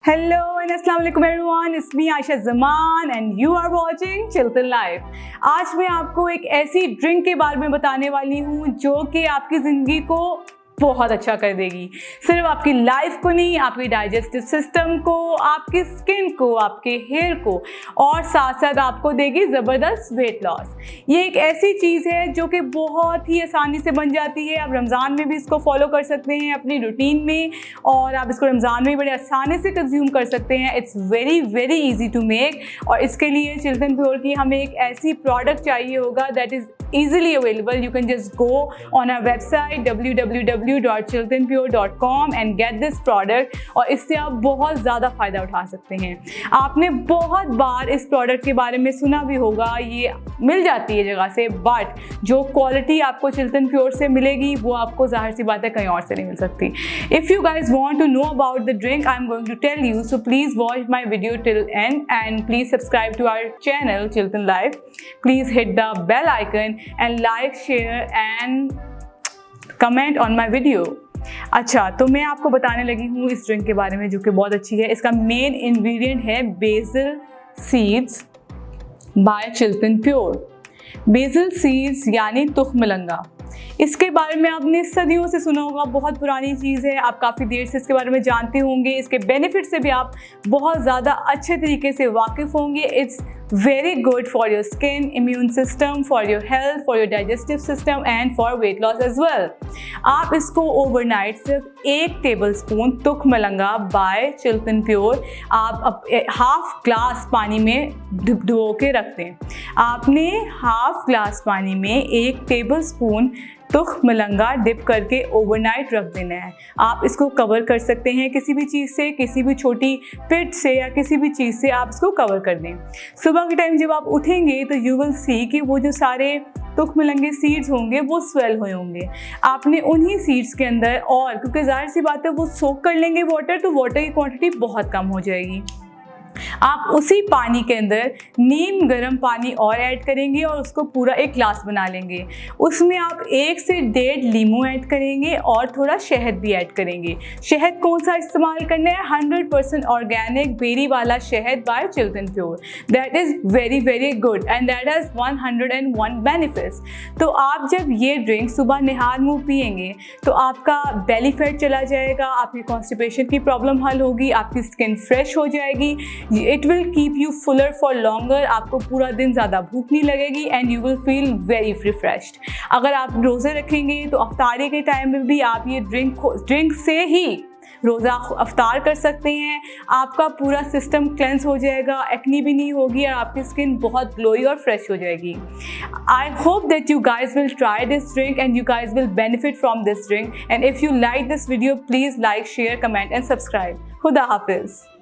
Hello and Assalamu alaikum everyone, it's me Aisha Zaman and you are watching Chilton Life। आज मैं आपको एक ऐसी ड्रिंक के बारे में बताने वाली हूँ जो कि आपकी ज़िंदगी को बहुत अच्छा कर देगी। सिर्फ आपकी लाइफ को नहीं, आपकी डाइजेस्टिव सिस्टम को, आपकी स्किन को, आपके हेयर को और साथ साथ आपको देगी ज़बरदस्त वेट लॉस। ये एक ऐसी चीज़ है जो कि बहुत ही आसानी से बन जाती है। आप रमज़ान में भी इसको फॉलो कर सकते हैं अपनी रूटीन में और आप इसको रमज़ान में बड़े आसानी से कंज्यूम कर सकते हैं। It's very very easy to make और इसके लिए चिल्टन प्योर की हमें एक ऐसी प्रोडक्ट चाहिए होगा that is easily available. You can just go on our website www.chiltonpure.com and get this product और इससे आप बहुत ज़्यादा फ़ायदा उठा सकते हैं। आपने बहुत बार इस प्रोडक्ट के बारे में सुना भी होगा, ये मिल जाती है जगह से, बट जो क्वालिटी आपको चिल्टन प्योर से मिलेगी वो आपको ज़ाहिर सी बात है कहीं और से नहीं मिल सकती। If you guys want to know about the drink, I'm going to tell you, so please watch my video till end and please subscribe to our channel Chilton Life. Please hit the bell icon and like, share and comment on my video। अच्छा, तो मैं आपको बताने लगी हूँ इस drink के बारे में जो कि बहुत अच्छी है। इसका मेन इंग्रेडिएंट है basil seeds by Chilton pure. Basil seeds यानी तुखमलंगा। इसके बारे में आपने सदियों से सुना होगा, बहुत पुरानी चीज़ है, आप काफ़ी देर से इसके बारे में जानते होंगे। इसके बेनिफिट से भी आप बहुत ज़्यादा अच्छे तरीके से वाकिफ़ होंगे। It's very good for your skin, immune system, for your health, for your digestive system and for weight loss as well। आप इसको ओवरनाइट सिर्फ 1 टेबलस्पून तुखमलंगा बाय चिल्टन प्योर आप हाफ ग्लास पानी में डुबो के रख दें। आपने हाफ ग्लास पानी में 1 टेबलस्पून तुखमलंगा डिप करके ओवरनाइट रख देना है। आप इसको कवर कर सकते हैं किसी भी चीज़ से, किसी भी छोटी पिट से या किसी भी चीज़ से आप इसको कवर कर दें। सुबह के टाइम जब आप उठेंगे तो यू विल सी कि वो जो सारे तुखमलंगे सीड्स होंगे वो स्वेल हुए होंगे। आपने उन्हीं सीड्स के अंदर, और क्योंकि ज़ाहिर सी बात है वो सोक कर लेंगे वाटर, तो वाटर की क्वांटिटी बहुत कम हो जाएगी। आप उसी पानी के अंदर नीम गर्म पानी और ऐड करेंगे और उसको पूरा 1 ग्लास बना लेंगे। उसमें आप 1 से 1.5 लीमू ऐड करेंगे और थोड़ा शहद भी ऐड करेंगे। शहद कौन सा इस्तेमाल करना है? 100% ऑर्गेनिक बेरी वाला शहद by Chilton pure. That is very very good and that has 101 benefits. तो आप जब ये ड्रिंक सुबह निहार मुँह पिएंगे तो आपका बेली फैट चला जाएगा, आपकी कॉन्स्टिपेशन की प्रॉब्लम हल होगी, आपकी स्किन फ्रेश हो जाएगी, it will keep you Fuller for longer, आपको पूरा दिन ज़्यादा भूख नहीं लगेगी and you will feel very refreshed. अगर आप रोज़े रखेंगे तो अफ्तारी के टाइम में भी आप ये ड्रिंक से ही रोज़ा अफ्तार कर सकते हैं। आपका पूरा सिस्टम क्लेंस हो जाएगा, एक्नी भी नहीं होगी और आपकी स्किन बहुत ग्लोई और फ्रेश हो जाएगी। I hope that you guys will try this drink and you guys will benefit from this drink and if you like this video please like, share, comment and subscribe. खुदा हाफिज़।